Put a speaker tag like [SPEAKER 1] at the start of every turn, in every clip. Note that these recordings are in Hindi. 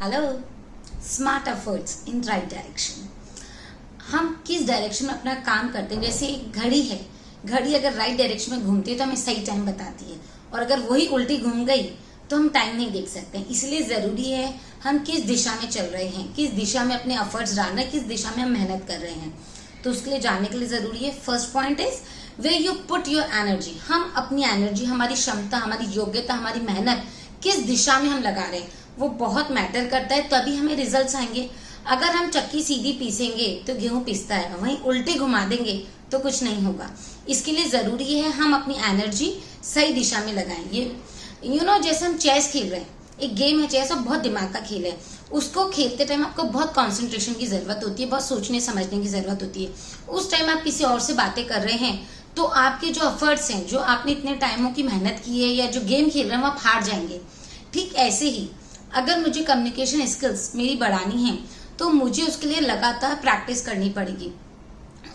[SPEAKER 1] Hello. Smart efforts in right direction. हम किस डायरेक्शन में अपना काम करते हैं, जैसे एक घड़ी है, घड़ी अगर राइट डायरेक्शन में घूमती है तो हमें सही टाइम बताती है, और अगर वही उल्टी घूम गई तो हम टाइम नहीं देख सकते। इसलिए जरूरी है हम किस दिशा में चल रहे हैं, किस दिशा में अपने एफर्ट्स डाल रहे हैं, किस दिशा में हम मेहनत कर रहे हैं। तो उसके लिए जानने के लिए जरूरी है, first point is way you put your energy. हम अपनी एनर्जी, हमारी क्षमता, हमारी योग्यता, हमारी मेहनत किस दिशा में हम लगा रहे हैं वो बहुत मैटर करता है, तभी हमें रिजल्ट्स आएंगे। अगर हम चक्की सीधी पीसेंगे तो गेहूं पिसता है, वहीं उल्टी घुमा देंगे तो कुछ नहीं होगा। इसके लिए जरूरी है हम अपनी एनर्जी सही दिशा में लगाएं। ये जैसे हम चेस खेल रहे हैं, एक गेम है चेस और बहुत दिमाग का खेल है। उसको खेलते टाइम आपको बहुत कंसंट्रेशन की जरूरत होती है, बहुत सोचने समझने की जरूरत होती है। उस टाइम आप किसी और से बातें कर रहे हैं तो आपके जो एफर्ट्स हैं, जो आपने इतने टाइमों की मेहनत की है या जो गेम खेल रहे हैं, वो आप हार जाएंगे। ठीक ऐसे ही अगर मुझे कम्युनिकेशन स्किल्स मेरी बढ़ानी है तो मुझे उसके लिए लगातार प्रैक्टिस करनी पड़ेगी,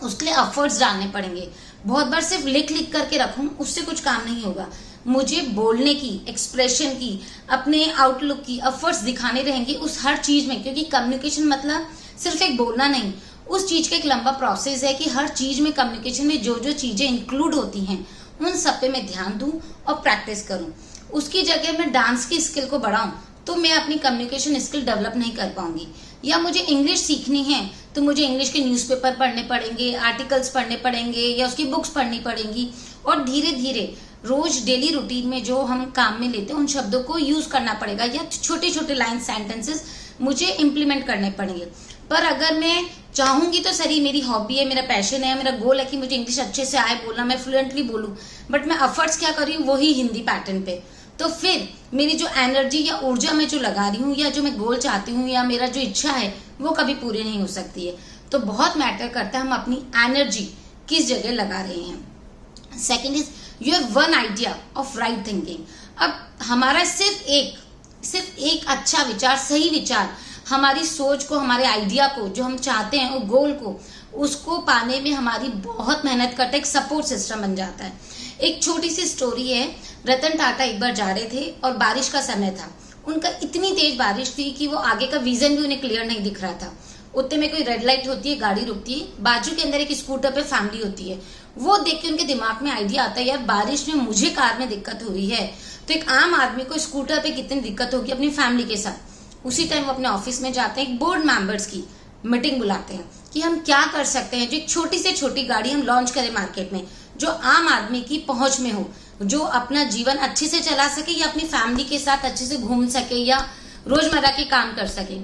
[SPEAKER 1] उसके लिए एफर्ट्स डालने पड़ेंगे। बहुत बार सिर्फ लिख लिख करके रखूं उससे कुछ काम नहीं होगा। मुझे बोलने की, एक्सप्रेशन की, अपने आउटलुक की एफर्ट्स दिखाने रहेंगे उस हर चीज में, क्योंकि कम्युनिकेशन मतलब सिर्फ एक बोलना नहीं, उस चीज का एक लंबा प्रोसेस है कि हर चीज में, कम्युनिकेशन में जो जो चीजें इंक्लूड होती हैं उन सब पे मैं ध्यान दूं और प्रैक्टिस करूं। उसकी जगह मैं डांस की स्किल को बढ़ाऊं तो मैं अपनी कम्युनिकेशन स्किल डेवलप नहीं कर पाऊंगी। या मुझे इंग्लिश सीखनी है तो मुझे इंग्लिश के न्यूज़पेपर पढ़ने पड़ेंगे, आर्टिकल्स पढ़ने पड़ेंगे या उसकी बुक्स पढ़नी पड़ेंगी, और धीरे धीरे रोज डेली रूटीन में जो हम काम में लेते हैं उन शब्दों को यूज करना पड़ेगा, या छोटे छोटे लाइन सेंटेंसेस मुझे इम्प्लीमेंट करने पड़ेंगे। पर अगर मैं चाहूंगी तो सही, मेरी हॉबी है, मेरा पैशन है, मेरा गोल है कि मुझे इंग्लिश अच्छे से आए बोलना, मैं फ्लुएंटली बोलूं, बट मैं एफर्ट्स क्या कर रही हूँ वही हिंदी पैटर्न पे, तो फिर मेरी जो एनर्जी या ऊर्जा मैं जो लगा रही हूँ या जो मैं गोल चाहती हूँ या मेरा जो इच्छा है वो कभी पूरी नहीं हो सकती है। तो बहुत मैटर करता है हम अपनी एनर्जी किस जगह लगा रहे हैं। Second is you have one idea of right thinking. अब हमारा सिर्फ एक अच्छा विचार, सही विचार हमारी सोच को, हमारे आइडिया को, जो हम चाहते हैं वो गोल को, उसको पाने में हमारी बहुत मेहनत करता है, एक सपोर्ट सिस्टम बन जाता है। एक छोटी सी स्टोरी है, रतन टाटा एक बार जा रहे थे और बारिश का समय था। उनका इतनी तेज बारिश थी कि वो आगे का विजन भी उन्हें क्लियर नहीं दिख रहा था। उतने में कोई रेड लाइट होती है, गाड़ी रुकती है, बाजू के अंदर एक स्कूटर पे फैमिली होती है। वो देख के उनके दिमाग में आइडिया आता है, यार बारिश में मुझे कार में दिक्कत हो रही है तो एक आम आदमी को स्कूटर पे कितनी दिक्कत होगी अपनी फैमिली के साथ। उसी टाइम वो अपने ऑफिस में जाते हैं, एक बोर्ड मेंबर्स की मीटिंग बुलाते हैं कि हम क्या कर सकते हैं, जो एक छोटी से छोटी गाड़ी हम लॉन्च करें मार्केट में, जो आम आदमी की पहुंच में हो, जो अपना जीवन अच्छे से चला सके या अपनी फैमिली के साथ अच्छे से घूम सके या रोजमर्रा के काम कर सके।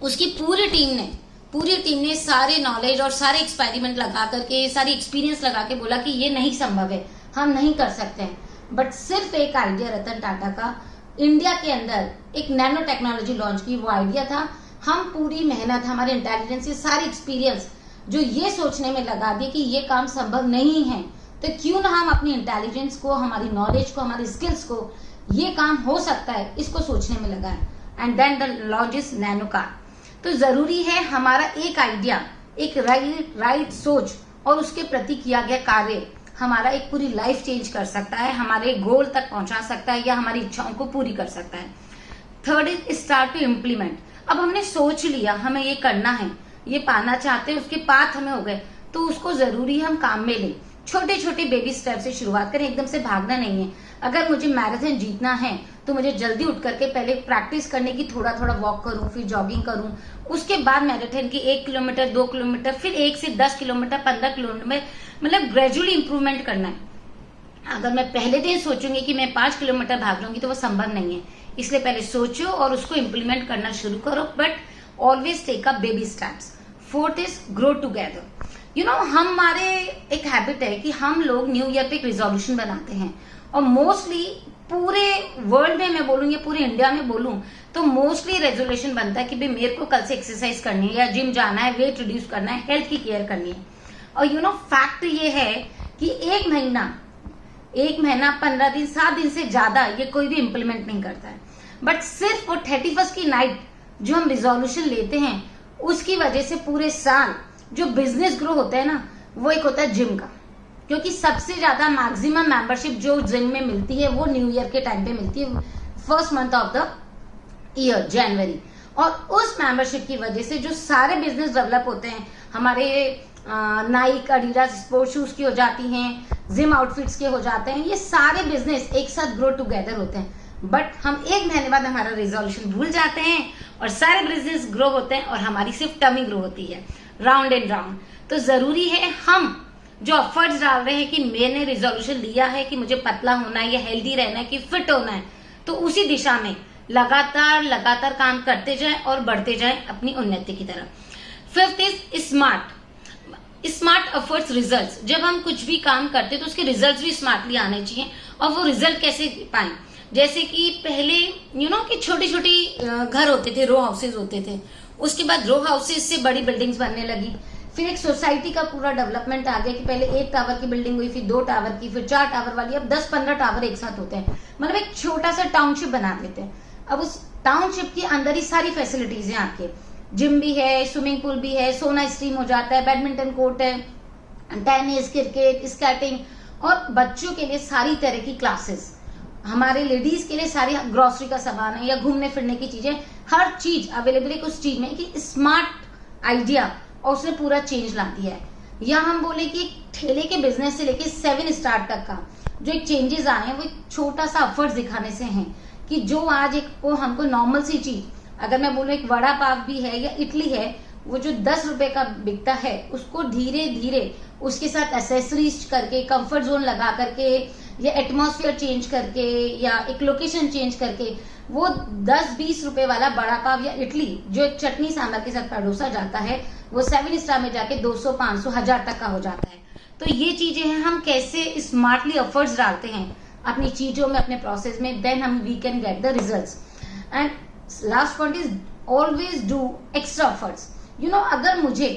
[SPEAKER 1] उसकी पूरी टीम ने सारे नॉलेज और सारे एक्सपेरिमेंट लगा करके, सारी एक्सपीरियंस लगा के बोला कि ये नहीं संभव है, हम नहीं कर सकते हैं। बट सिर्फ एक आइडिया रतन टाटा का इंडिया के अंदर एक नैनो टेक्नोलॉजी लॉन्च की, वो आइडिया था। हम पूरी मेहनत, हमारे इंटेलिजेंस, ये सारी एक्सपीरियंस जो ये सोचने में लगा दिए कि ये काम संभव नहीं है, तो क्यों ना हम अपनी इंटेलिजेंस को, हमारी नॉलेज को, हमारी स्किल्स को, ये काम हो सकता है, इसको सोचने में लगाएं। And then the launch is nano car. तो जरूरी है हमारा एक आइडिया, एक राइट सोच और उसके प्रति किया गया कार्य हमारा एक पूरी लाइफ चेंज कर सकता है, हमारे गोल तक पहुंचा सकता है या हमारी इच्छाओं को पूरी कर सकता है। Third is start to implement. अब हमने सोच लिया हमें ये करना है, ये पाना चाहते हैं, उसके पाथ हमें हो गए, तो उसको जरूरी है हम काम में लें। छोटे छोटे बेबी स्टेप से शुरुआत करें, एकदम से भागना नहीं है। अगर मुझे मैराथन जीतना है तो मुझे जल्दी उठ करके पहले प्रैक्टिस करने की, थोड़ा थोड़ा वॉक करूं, फिर जॉगिंग करूं, उसके बाद मैराथन की 1 किलोमीटर, 2 किलोमीटर, फिर 1 से 10 किलोमीटर, 15 किलोमीटर, मतलब ग्रेजुअली इंप्रूवमेंट करना है। अगर मैं पहले दिन सोचूंगी कि मैं 5 किलोमीटर भाग लूंगी तो वो संभव नहीं है। इसलिए पहले सोचो और उसको इम्प्लीमेंट करना शुरू करो, but always take a baby steps. Fourth is grow together. हमारे एक हैबिट है कि हम लोग न्यू ईयर पे एक रिजोल्यूशन बनाते हैं, और मोस्टली पूरे वर्ल्ड में मैं बोलूँ या पूरे इंडिया में बोलूँ तो मोस्टली रेजोल्यूशन बनता है कि भाई मेरे को कल से एक्सरसाइज करनी है या जिम जाना है, वेट रिड्यूस करना है, हेल्थ की केयर करनी है। और फैक्ट ये है कि एक महीना 15 दिन, 7 दिन से ज्यादा ये कोई भी इम्प्लीमेंट नहीं करता है। बट सिर्फ वो 31st की नाइट जो हम रिजोल्यूशन लेते हैं उसकी वजह से पूरे साल जो बिजनेस ग्रो होता है ना, वो एक होता है जिम का, क्योंकि सबसे ज्यादा मैक्सिमम मेंबरशिप जो जिम में मिलती है वो न्यू ईयर के टाइम पे मिलती है, first month of the year January, और उस मेंबरशिप की वजह से जो सारे बिजनेस डेवलप होते हैं, हमारे नाइक, एडिडास स्पोर्ट्स शूज की हो जाती हैं, जिम आउटफिट्स के हो जाते हैं, ये सारे बिजनेस एक साथ ग्रो टुगेदर होते हैं। बट हम एक महीने बाद हमारा रिजोल्यूशन भूल जाते हैं और सारे बिजनेस ग्रो होते हैं और हमारी सिर्फ टमी ग्रो होती है, राउंड एंड राउंड। तो जरूरी है हम जो एफर्ट्स डाल रहे हैं कि मैंने रिजोल्यूशन लिया है कि मुझे पतला होना है या हेल्दी रहना है कि फिट होना है, तो उसी दिशा में लगातार काम करते जाएं और बढ़ते जाएं अपनी उन्नति की तरफ। Fifth is smart efforts results. जब हम कुछ भी काम करते हैं तो उसके रिजल्ट्स भी स्मार्टली आने चाहिए। और वो रिजल्ट कैसे पाएं, जैसे कि पहले कि छोटी छोटी घर होते थे, रो हाउसेज होते थे, उसके बाद रो हाउसेज से बड़ी बिल्डिंग्स बनने लगी, फिर एक सोसाइटी का पूरा डेवलपमेंट आ गया कि पहले 1 टावर की बिल्डिंग हुई, फिर 2 टावर की, फिर 4 टावर वाली, अब 10-15 टावर एक साथ होते हैं, मतलब एक छोटा सा टाउनशिप बना देते हैं। अब उस टाउनशिप के अंदर ही सारी फैसिलिटीज हैं, आपके जिम भी है, स्विमिंग पूल भी है, सोना स्ट्रीम हो जाता है, बैडमिंटन कोर्ट है, टेनिस, क्रिकेट, स्केटिंग, और बच्चों के लिए सारी तरह की क्लासेस, हमारे लेडीज के लिए सारी ग्रोसरी का सामान है या घूमने फिरने की चीजें, हर चीज अवेलेबल है उस चीज में, कि स्मार्ट आइडिया और उसने पूरा चेंज ला दिया है। या हम बोले कि ठेले के बिजनेस से लेके 7 स्टार तक का जो एक चेंजेस आए हैं, वो एक छोटा सा एफर्ट दिखाने से हैं, कि जो आज एक को हमको नॉर्मल सी चीज, अगर मैं बोलूं एक वड़ा पाव भी है या इडली है, वो जो 10 रुपए का बिकता है, उसको धीरे धीरे उसके साथ एसेसरीज करके, कंफर्ट जोन लगा करके, या एटमॉस्फेयर चेंज करके, या एक लोकेशन चेंज करके, वो 10-20 रुपए वाला बड़ा पाव या इडली जो एक चटनी सांभर के साथ परोसा जाता है, वो 7 स्टार में जाके 200, 500, 1000 तक का हो जाता है। तो ये चीजें हैं, हम कैसे स्मार्टली एफर्ट्स डालते हैं अपनी चीजों में, अपने प्रोसेस में, देन हम we can get the results. And last point is always do extra efforts. अगर मुझे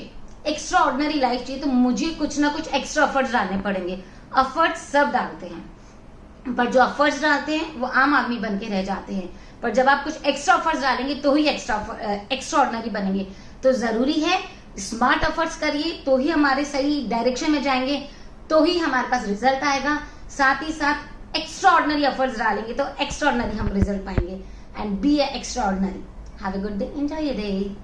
[SPEAKER 1] एक्स्ट्रा ऑर्डिनरी लाइफ चाहिए तो मुझे कुछ ना कुछ एक्स्ट्रा एफर्ट्स डालने पड़ेंगे। एफर्ट्स सब डालते हैं, पर जो एफर्ट्स डालते हैं वो आम आदमी बन के रह जाते हैं, पर जब आप कुछ एक्स्ट्रा एफर्ट्स डालेंगे तो ही एक्स्ट्रा ऑर्डिनरी बनेंगे। तो जरूरी है स्मार्ट एफर्ट्स करिए, तो ही हमारे सही डायरेक्शन में जाएंगे, तो ही हमारे पास रिजल्ट आएगा। साथ ही साथ एक्स्ट्रा ऑर्डिनरी एफर्ट्स डालेंगे तो एक्स्ट्रा ऑर्डिनरी हम रिजल्ट पाएंगे। And be a extra ordinary. Have a good day, enjoy your day.